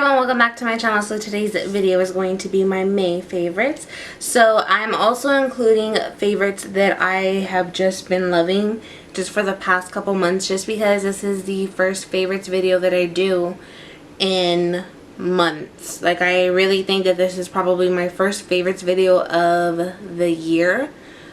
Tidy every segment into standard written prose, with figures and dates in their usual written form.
everyone, welcome back to my channel. So today's video is going to be my May favorites. So I'm also including favorites that I have just been loving just for the past couple months, just because this is the first favorites video that I do in months. Like, I really think that this is probably my first favorites video of the year.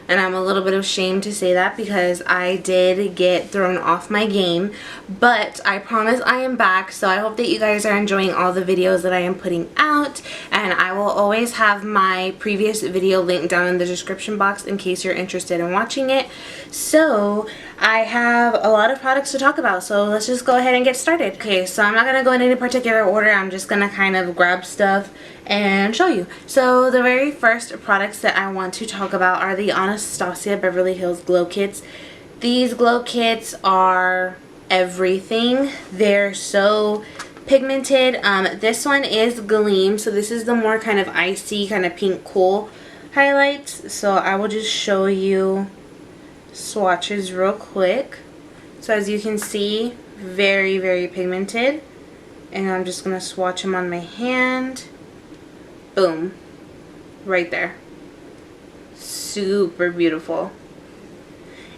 And I'm a little bit ashamed to say that because I did get thrown off my game. But I promise I am back. So I hope that you guys are enjoying all the videos that I am putting out. And I will always have my previous video linked down in the description box in case you're interested in watching it. So I have a lot of products to talk about. So let's just go ahead and get started. Okay, so I'm not going to go in any particular order. I'm just going to kind of grab stuff and show you. So the very first products that I want to talk about are the Anstasia Beverly Hills Glow Kits. These glow kits are everything. They're so pigmented. This one is Gleam, so this is the more kind of icy, kind of pink cool highlights. So I will just show you swatches real quick. So as you can see, very, very pigmented. And I'm just going to swatch them on my hand. Boom. Right there. Super beautiful.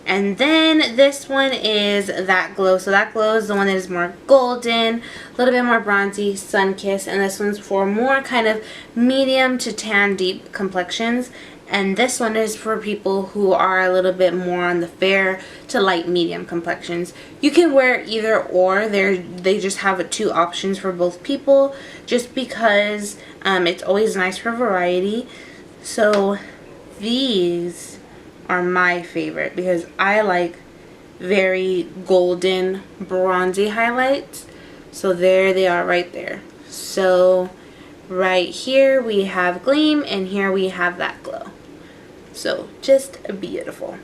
And then this one is That Glow. So That Glow is the one that is more golden, a little bit more bronzy, sun-kissed. And this one's for more kind of medium to tan deep complexions. And this one is for people who are a little bit more on the fair to light medium complexions. You can wear either or. They just have two options for both people, just because it's always nice for variety. So these are my favorite because I like very golden bronzy highlights. So there they are right there. So right here we have Gleam and here we have That Glow. So just beautiful.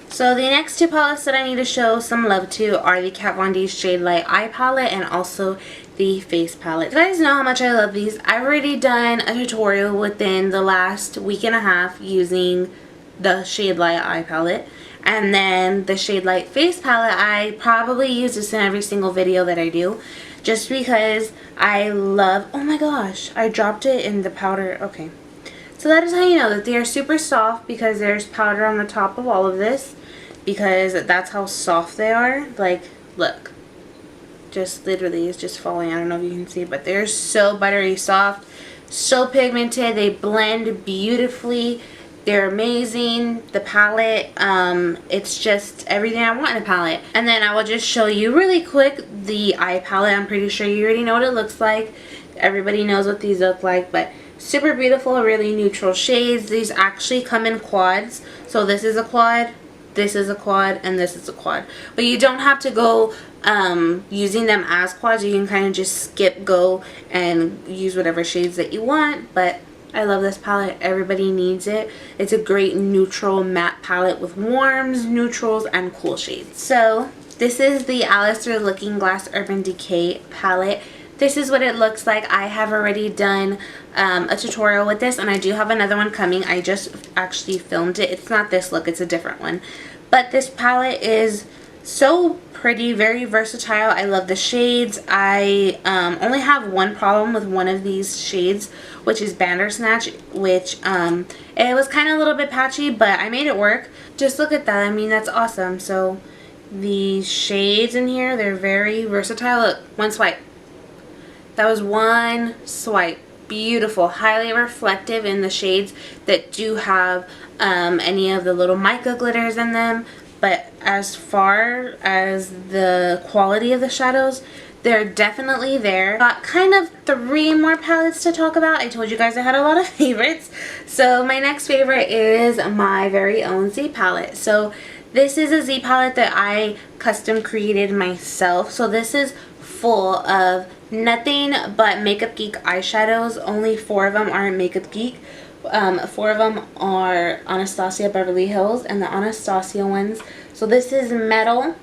So the next two palettes that I need to show some love to are the Kat Von D Shade Light Eye Palette and also the Face Palette. You guys know how much I love these. I've already done a tutorial within the last week and a half using the Shade Light Eye Palette. And then the Shade Light Face Palette, I probably use this in every single video that I do. Just because I love, oh my gosh, I dropped it in the powder. Okay. So that is how you know that they are super soft, because there's powder on the top of all of this, because that's how soft they are. Like, look, just literally it's just falling. I don't know if you can see, but they're so buttery soft, so pigmented. They blend beautifully. They're amazing. The palette, it's just everything I want in a palette. And then I will just show you really quick the eye palette. I'm pretty sure you already know what it looks like. Everybody knows what these look like, but super beautiful, really neutral shades. These actually come in quads. So this is a quad, this is a quad, and this is a quad. But you don't have to go using them as quads. You can kind of just skip, go, and use whatever shades that you want. But I love this palette. Everybody needs it. It's a great neutral matte palette with warms, neutrals, and cool shades. So this is the Alistair Looking Glass Urban Decay palette. This is what it looks like. I have already done a tutorial with this, and I do have another one coming. I just actually filmed it. It's not this look, it's a different one. But this palette is so pretty, very versatile. I love the shades. I only have one problem with one of these shades, which is Bandersnatch, which it was kind of a little bit patchy, but I made it work. Just look at that. I mean, that's awesome. So the shades in here, they're very versatile. Look, one swipe. That was one swipe. Beautiful, highly reflective in the shades that do have any of the little mica glitters in them. But as far as the quality of the shadows, they're definitely there. Got kind of three more palettes to talk about. I told you guys I had a lot of favorites. So my next favorite is my very own Z palette. So this is a Z palette that I custom created myself. So this is full of nothing but Makeup Geek eyeshadows. Only 4 of them aren't Makeup Geek. 4 of them are Anstasia Beverly Hills, and the Anstasia ones. So this is Metal.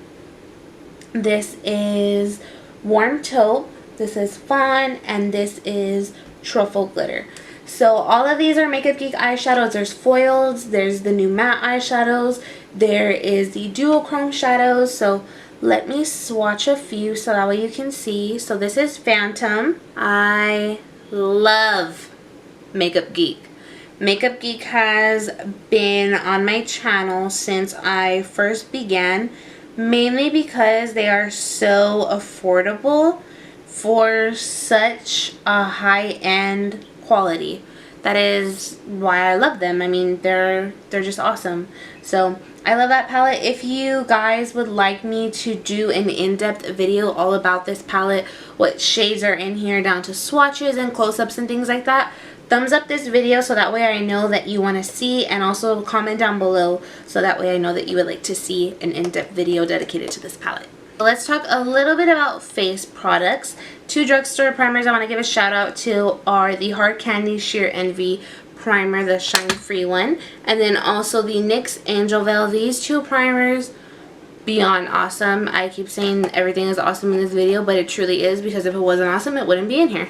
This is Warm Taupe. This is Fawn, and this is Truffle Glitter. So all of these are Makeup Geek eyeshadows. There's foils, there's the new matte eyeshadows, there is the dual chrome shadows. So Let me swatch a few so that way you can see. So this is Phantom. I love Makeup Geek. Makeup Geek has been on my channel since I first began, mainly because they are so affordable for such a high-end quality. That is why I love them. I mean, they're just awesome. So I love that palette. If you guys would like me to do an in-depth video all about this palette, what shades are in here down to swatches and close-ups and things like that, thumbs up this video so that way I know that you want to see, and also comment down below so that way I know that you would like to see an in-depth video dedicated to this palette. Let's talk a little bit about face products. Two drugstore primers I want to give a shout out to are the Hard Candy Sheer Envy primer, the shine free one, and then also the NYX Angel Veil. These two primers, beyond awesome. I keep saying everything is awesome in this video, but it truly is, because if it wasn't awesome it wouldn't be in here.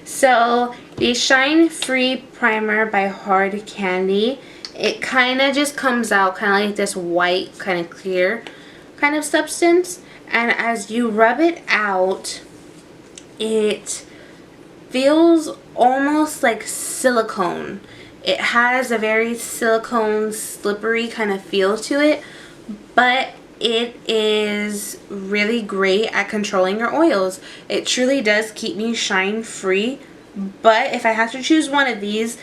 So the Shine Free primer by Hard Candy, it kind of just comes out kind of like this white, kind of clear kind of substance, and as you rub it out, it feels almost like silicone. It has a very silicone, slippery kind of feel to it, but it is really great at controlling your oils. It truly does keep me shine free. But if I have to choose one of these,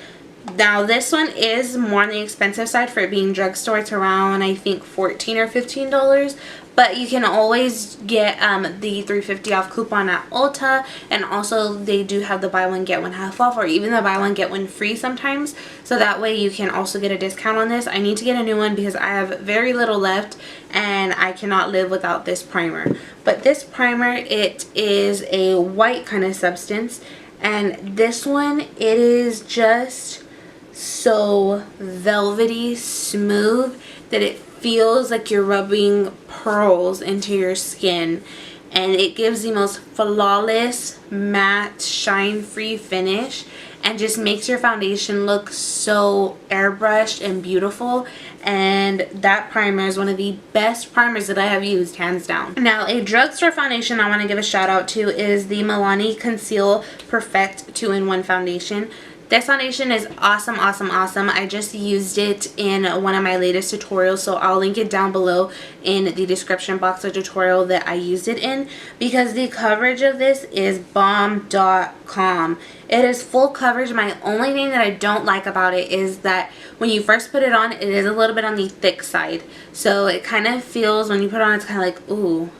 now this one is more on the expensive side for it being drugstore. It's around, I think, $14 or $15. But you can always get the $3.50 off coupon at Ulta, and also they do have the buy one get one half off, or even the buy one get one free sometimes, so that way you can also get a discount on this. I need to get a new one because I have very little left and I cannot live without this primer. But this primer, it is a white kind of substance, and this one, it is just so velvety smooth that it feels like you're rubbing pearls into your skin, and it gives the most flawless matte shine free finish and just makes your foundation look so airbrushed and beautiful. And that primer is one of the best primers that I have used, hands down. Now, a drugstore foundation I want to give a shout out to is the Milani Conceal Perfect 2-in-1 foundation. This foundation is awesome, awesome, awesome. I just used it in one of my latest tutorials, so I'll link it down below in the description box, the tutorial that I used it in, because the coverage of this is bomb.com. It is full coverage. My only thing that I don't like about it is that when you first put it on, it is a little bit on the thick side. So it kind of feels, when you put it on, it's kind of like, ooh,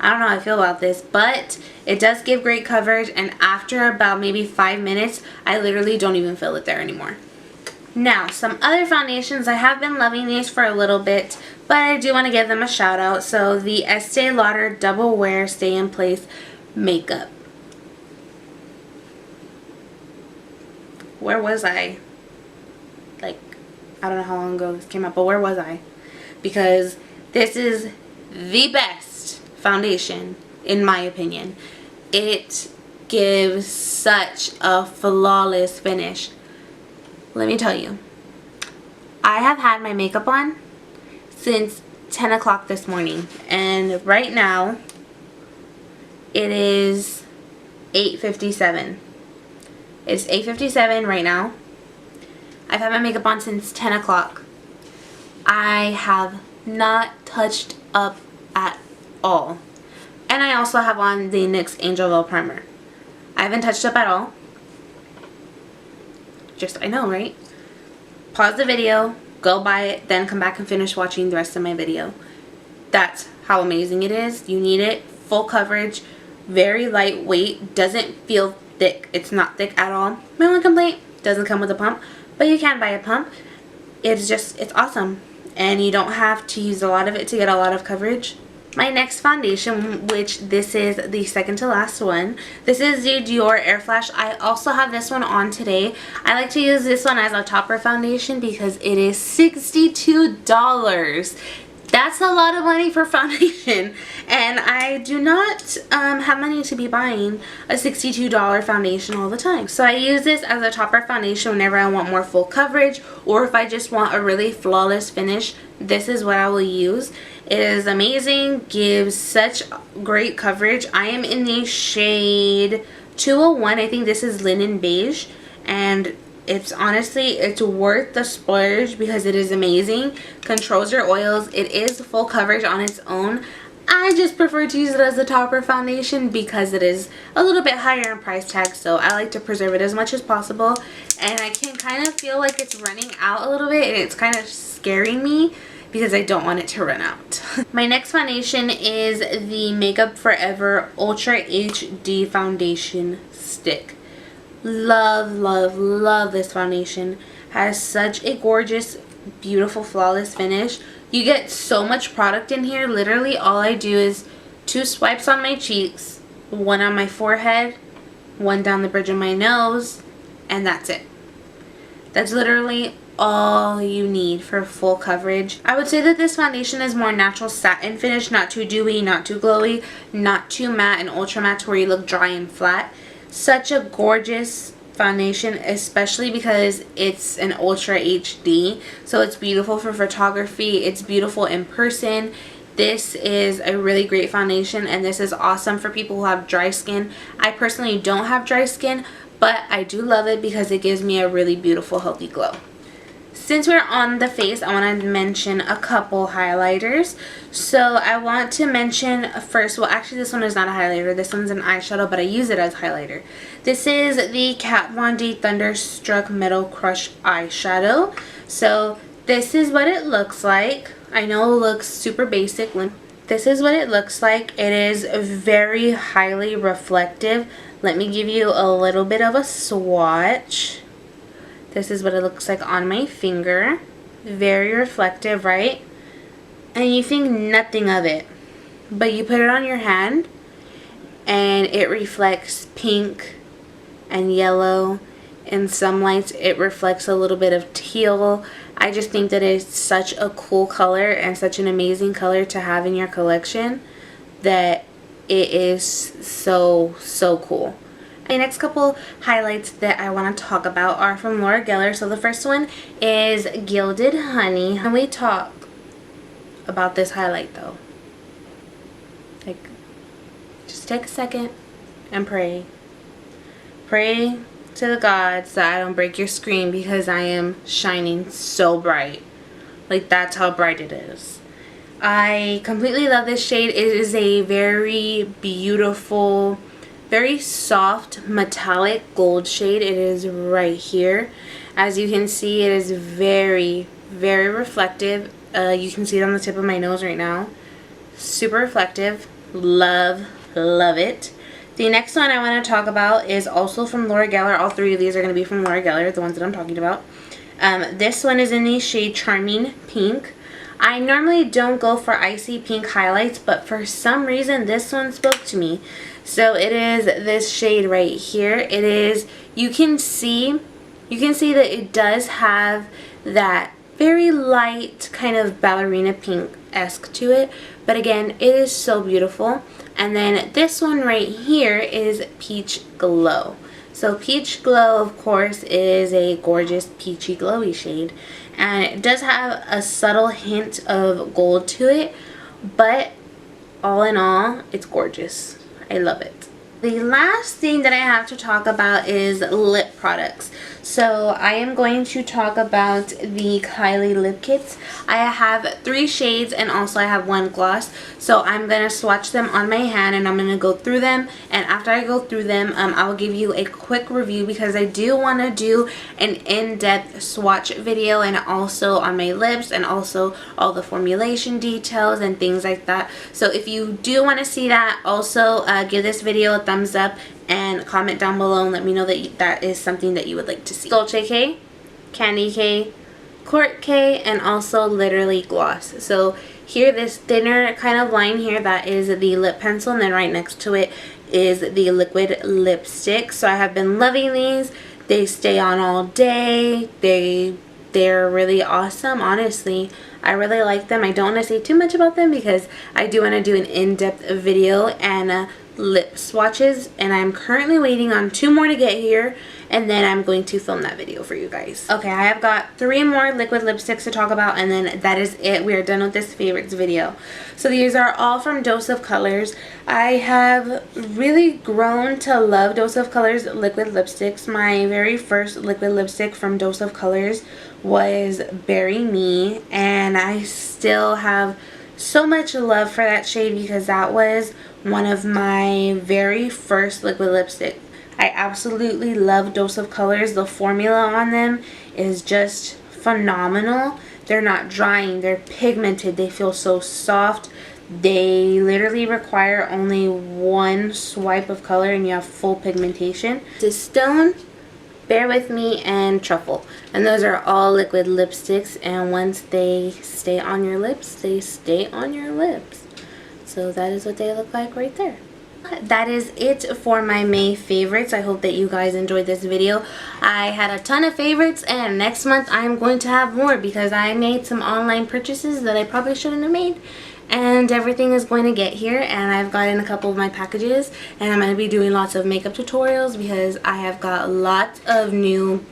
I don't know how I feel about this, but it does give great coverage, and after about maybe 5 minutes, I literally don't even feel it there anymore. Now, some other foundations, I have been loving these for a little bit, but I do want to give them a shout out. So the Estee Lauder Double Wear Stay in Place Makeup. Where was I? Like, I don't know how long ago this came out, but where was I? Because this is the best foundation in my opinion. It gives such a flawless finish. Let me tell you, I have had my makeup on since 10 o'clock this morning, and right now it is 8:57. It's 8:57 right now. I've had my makeup on since 10 o'clock. I have not touched up at all. And I also have on the NYX Angel Veil primer. I haven't touched up at all. Just, I know, right? Pause the video, go buy it, then come back and finish watching the rest of my video. That's how amazing it is. You need it. Full coverage. Very lightweight. Doesn't feel thick. It's not thick at all. My only complaint, doesn't come with a pump. But you can buy a pump. It's just, it's awesome. And you don't have to use a lot of it to get a lot of coverage. My next foundation, which this is the second to last one, this is the Dior Airflash. I also have this one on today. I like to use this one as a topper foundation because it is $62. That's a lot of money for foundation, and I do not have money to be buying a $62 foundation all the time. So I use this as a topper foundation whenever I want more full coverage, or if I just want a really flawless finish, this is what I will use. It is amazing, gives such great coverage. I am in the shade 201. I think this is linen beige, and it's honestly, it's worth the splurge because it is amazing. Controls your oils. It is full coverage on its own. I just prefer to use it as a topper foundation because it is a little bit higher in price tag, so I like to preserve it as much as possible. And I can kind of feel like it's running out a little bit, and it's kind of scaring me because I don't want it to run out. My next foundation is the Makeup Forever Ultra HD Foundation Stick. Love, love, love this foundation. Has such a gorgeous, beautiful, flawless finish. You get so much product in here. Literally all I do is 2 swipes on my cheeks, 1 on my forehead, 1 down the bridge of my nose, and that's it. That's literally all you need for full coverage. I would say that this foundation is more natural satin finish, not too dewy, not too glowy, not too matte and ultra matte to where you look dry and flat. Such a gorgeous foundation, especially because it's an Ultra HD, so it's beautiful for photography. It's beautiful in person. This is a really great foundation, and this is awesome for people who have dry skin. I personally don't have dry skin, but I do love it because it gives me a really beautiful, healthy glow. Since we're on the face, I want to mention a couple highlighters. So I want to mention first, well actually this one is not a highlighter, this one's an eyeshadow, but I use it as highlighter. This is the Kat Von D Thunderstuck Metal Crush eyeshadow. So this is what it looks like. I know it looks super basic. This is what it looks like. It is very highly reflective. Let me give you a little bit of a swatch. This is what it looks like on my finger. Very reflective, right? And you think nothing of it. But you put it on your hand and it reflects pink and yellow. In some lights it reflects a little bit of teal. I just think that it's such a cool color and such an amazing color to have in your collection that it is so, so cool. The next couple highlights that I want to talk about are from Laura Geller. So the first one is Gilded Honey. And we talk about this highlight though. Like, just take a second and pray. Pray to the gods that I don't break your screen because I am shining so bright. Like, that's how bright it is. I completely love this shade. It is a very beautiful, very soft metallic gold shade. It is right here. As you can see, it is very, very reflective. You can see it on the tip of my nose right now. Super reflective. Love, love it. The next one I want to talk about is also from Laura Geller. All 3 of these are going to be from Laura Geller, the ones that I'm talking about. This one is in the shade Charming Pink. I normally don't go for icy pink highlights, but for some reason this one spoke to me. So it is this shade right here. It is, you can see that it does have that very light kind of ballerina pink-esque to it, but again, it is so beautiful. And then this one right here is Peach Glow. So Peach Glow, of course, is a gorgeous peachy glowy shade, and it does have a subtle hint of gold to it, but all in all, it's gorgeous. I love it. The last thing that I have to talk about is lip products. So I am going to talk about the Kylie lip kits. I have 3 shades and also I have 1 gloss. So I'm going to swatch them on my hand and I'm going to go through them. And after I go through them, I will give you a quick review because I do want to do an in-depth swatch video, and also on my lips and also all the formulation details and things like that. So if you do want to see that, also give this video a thumbs up and comment down below and let me know that that is something that you would like to see. Dolce K, Candy K, Kourt K, and also literally gloss. So here, this thinner kind of line here, that is the lip pencil, and then right next to it is the liquid lipstick. So I have been loving these. They stay on all day. They're really awesome, honestly. I really like them. I don't want to say too much about them because I do want to do an in-depth video and lip swatches, and I'm currently waiting on 2 more to get here, and then I'm going to film that video for you guys. Okay, I have got 3 more liquid lipsticks to talk about, and then that is it. We are done with this favorites video. So these are all from Dose of Colors. I have really grown to love Dose of Colors liquid lipsticks. My very first liquid lipstick from Dose of Colors was Berry Me, and I still have so much love for that shade because that was one of my very first liquid lipstick. I absolutely love Dose of Colors. The formula on them is just phenomenal. They're not drying, they're pigmented, they feel so soft. They literally require only 1 swipe of color and you have full pigmentation. This is Stone, Bear With Me, and Truffle. And those are all liquid lipsticks, and once they stay on your lips, they stay on your lips. So that is what they look like right there. That is it for my May favorites. I hope that you guys enjoyed this video. I had a ton of favorites, and next month I'm going to have more because I made some online purchases that I probably shouldn't have made. And everything is going to get here, and I've gotten a couple of my packages, and I'm going to be doing lots of makeup tutorials because I have got lots of new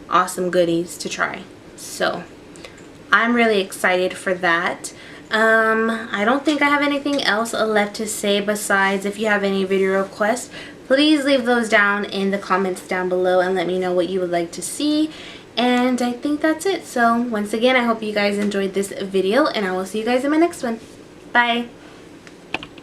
awesome goodies to try. So I'm really excited for that. I don't think I have anything else left to say besides if you have any video requests, please leave those down in the comments down below and let me know what you would like to see. And I think that's it. So once again, I hope you guys enjoyed this video, and I will see you guys in my next one. Bye.